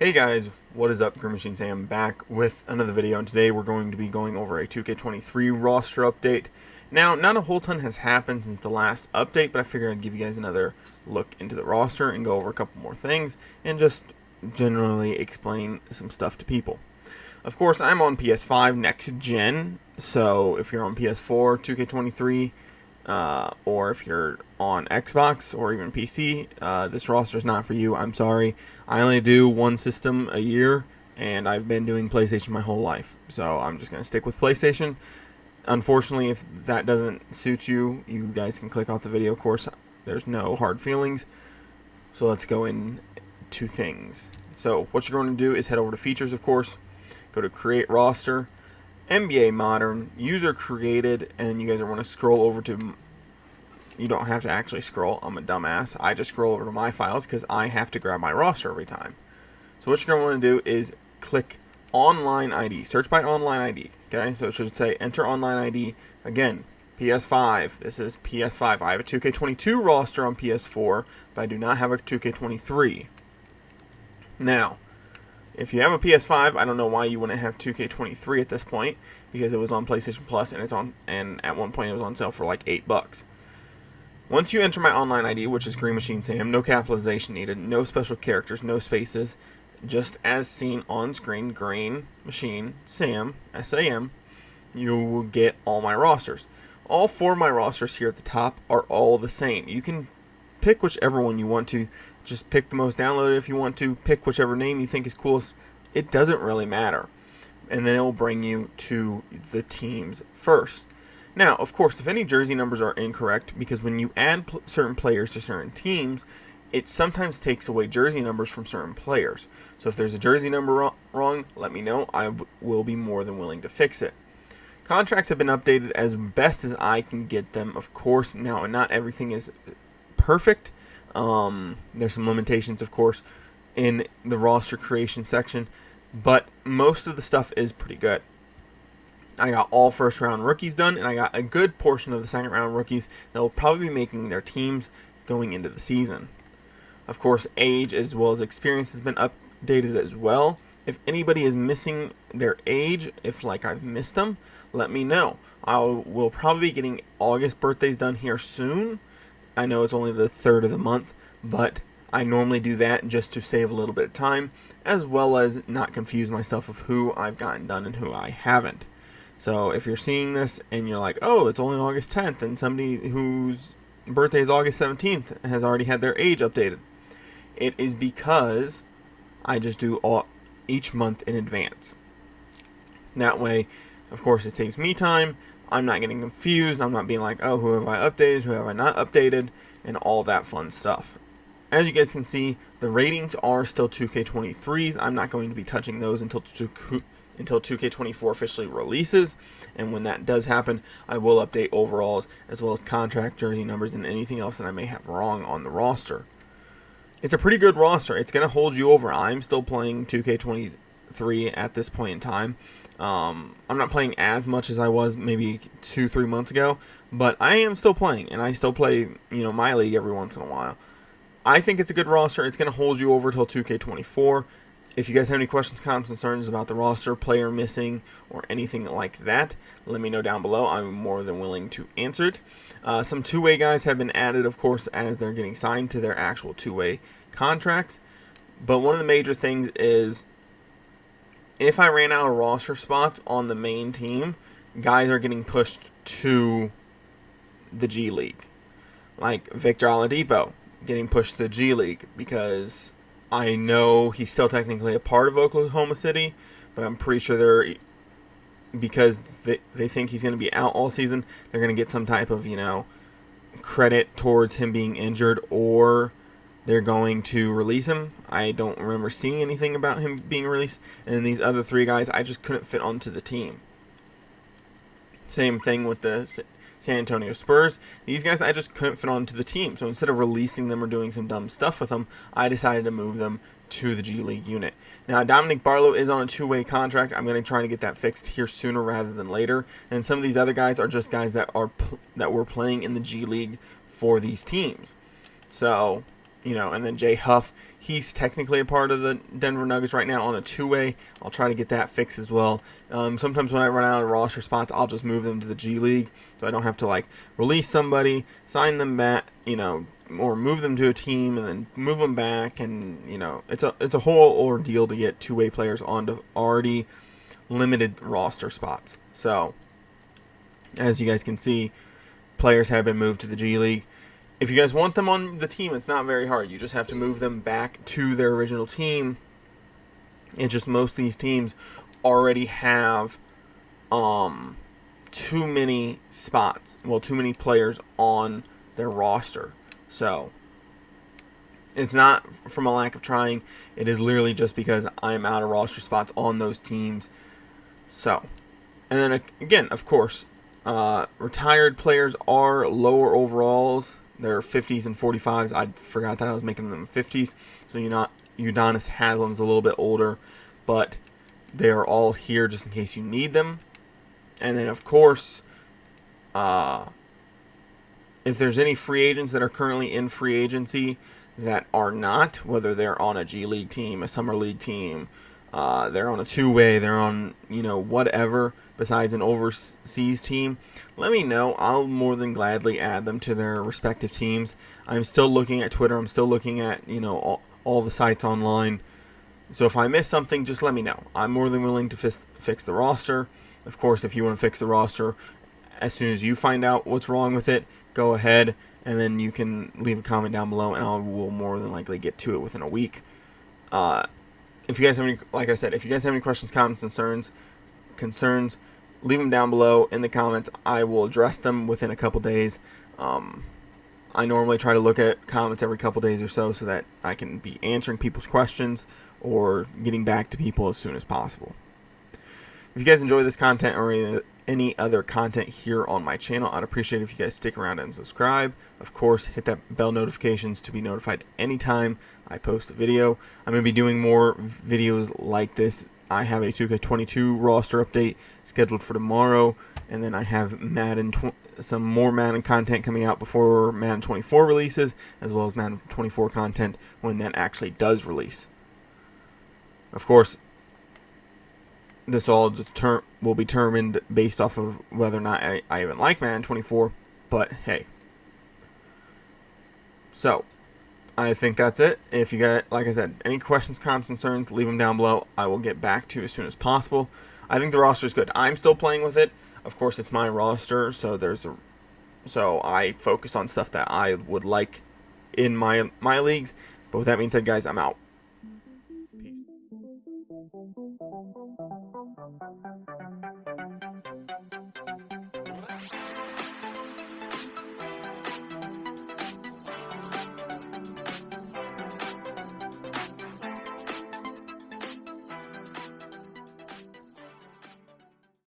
Hey guys, what is up? GreenMachineSam back with another video, and today we're going to be going over a 2K23 roster update. Now, not a whole ton has happened since the last update, but I figured I'd give you guys another look into the roster and go over a couple more things and just generally explain some stuff to people. Of course, I'm on PS5 next gen, so if you're on PS4 2K23, or if you're on Xbox or even PC, this roster is not for you. I'm sorry. I only do one system a year, and I've been doing PlayStation my whole life, so I'm just going to stick with PlayStation. Unfortunately, if that doesn't suit you, you guys can click off the video. Of course, there's no hard feelings. So let's go into things. So what you're going to do is head over to features, of course, go to create roster, NBA Modern, user created, and you guys are going to scroll over to, you don't have to actually scroll, I'm a dumbass, I just scroll over to my files because I have to grab my roster every time. So what you're going to want to do is click online ID, search by online ID, okay, so it should say enter online ID, again, PS5, this is PS5, I have a 2K22 roster on PS4, but I do not have a 2K23. Now, if you have a PS5, I don't know why you wouldn't have 2K23 at this point, because it was on PlayStation Plus and at one point it was on sale for like $8. Once you enter my online ID, which is GreenMachineSam, no capitalization needed, no special characters, no spaces, just as seen on screen, GreenMachineSam, SAM, you will get all my rosters. All four of my rosters here at the top are all the same. You can pick whichever one you want to. Just pick the most downloaded if you want to. Pick whichever name you think is coolest. It doesn't really matter. And then it will bring you to the teams first. Now, of course, if any jersey numbers are incorrect, because when you add certain players to certain teams, it sometimes takes away jersey numbers from certain players. So if there's a jersey number wrong, let me know. I will be more than willing to fix it. Contracts have been updated as best as I can get them, of course. Now, not everything is perfect. There's some limitations, of course, in the roster creation section, but most of the stuff is pretty good. I got all first round rookies done, and I got a good portion of the second round rookies that will probably be making their teams going into the season. Of course, age as well as experience has been updated as well. If anybody is missing their age, if like I've missed them, let me know. I will probably be getting August birthdays done here soon. I know it's only the 3rd of the month, but I normally do that just to save a little bit of time, as well as not confuse myself of who I've gotten done and who I haven't. So if you're seeing this and you're like, oh, it's only August 10th, and somebody whose birthday is August 17th has already had their age updated, it is because I just do each month in advance. That way, of course, it saves me time. I'm not getting confused. I'm not being like, oh, who have I updated, who have I not updated, and all that fun stuff. As you guys can see, the ratings are still 2K23s. I'm not going to be touching those until 2K24 officially releases. And when that does happen, I will update overalls, as well as contract, jersey numbers, and anything else that I may have wrong on the roster. It's a pretty good roster. It's going to hold you over. I'm still playing 2K23 at this point in time. I'm not playing as much as I was maybe 2-3 months ago, but I am still playing, and I still play, my league every once in a while. I think it's a good roster. It's going to hold you over till 2K24. If you guys have any questions, comments, concerns about the roster, player missing, or anything like that, let me know down below. I'm more than willing to answer it. Some two-way guys have been added, of course, as they're getting signed to their actual two-way contracts. But one of the major things is, if I ran out of roster spots on the main team, guys are getting pushed to the G League. Like Victor Oladipo getting pushed to the G League, because I know he's still technically a part of Oklahoma City, but I'm pretty sure because they think he's going to be out all season, they're going to get some type of, credit towards him being injured, or they're going to release him. I don't remember seeing anything about him being released. And then these other three guys, I just couldn't fit onto the team. Same thing with the San Antonio Spurs. These guys, I just couldn't fit onto the team. So instead of releasing them or doing some dumb stuff with them, I decided to move them to the G League unit. Now, Dominic Barlow is on a two-way contract. I'm going to try to get that fixed here sooner rather than later. And some of these other guys are just guys that were playing in the G League for these teams. So and then Jay Huff, he's technically a part of the Denver Nuggets right now on a two-way. I'll try to get that fixed as well. Sometimes when I run out of roster spots, I'll just move them to the G League, so I don't have to like release somebody, sign them back, or move them to a team and then move them back, and it's a whole ordeal to get two-way players onto already limited roster spots. So as you guys can see, players have been moved to the G League. If you guys want them on the team, it's not very hard. You just have to move them back to their original team. It's just most of these teams already have too many spots. Well, too many players on their roster. So it's not from a lack of trying. It is literally just because I'm out of roster spots on those teams. So, and then again, of course, retired players are lower overalls. They're 50s and 45s. I forgot that I was making them 50s. So Udonis Haslam's a little bit older, but they are all here just in case you need them. And then, of course, if there's any free agents that are currently in free agency that are not, whether they're on a G League team, a Summer League team, they're on a two-way, they're on, whatever besides an overseas team, let me know. I'll more than gladly add them to their respective teams. I'm still looking at Twitter. I'm still looking at, all the sites online. So if I miss something, just let me know. I'm more than willing to fix the roster. Of course, if you want to fix the roster, as soon as you find out what's wrong with it, go ahead, and then you can leave a comment down below, and I will more than likely get to it within a week. If you guys have any, like I said, if you guys have any questions, comments, concerns, leave them down below in the comments. I will address them within a couple days. I normally try to look at comments every couple days or so that I can be answering people's questions or getting back to people as soon as possible. If you guys enjoy this content or any other content here on my channel, I'd appreciate it if you guys stick around and subscribe. Of course, hit that bell notifications to be notified anytime I post a video. I'm going to be doing more videos like this. I have a 2K22 roster update scheduled for tomorrow, and then I have some more Madden content coming out before Madden 24 releases, as well as Madden 24 content when that actually does release. Of course, this all will be determined based off of whether or not I even like Madden 24, but hey. So, I think that's it. If you got, like I said, any questions, comments, concerns, leave them down below. I will get back to you as soon as possible. I think the roster is good. I'm still playing with it. Of course, it's my roster, so I focus on stuff that I would like in my leagues. But with that being said, guys, I'm out. Peace.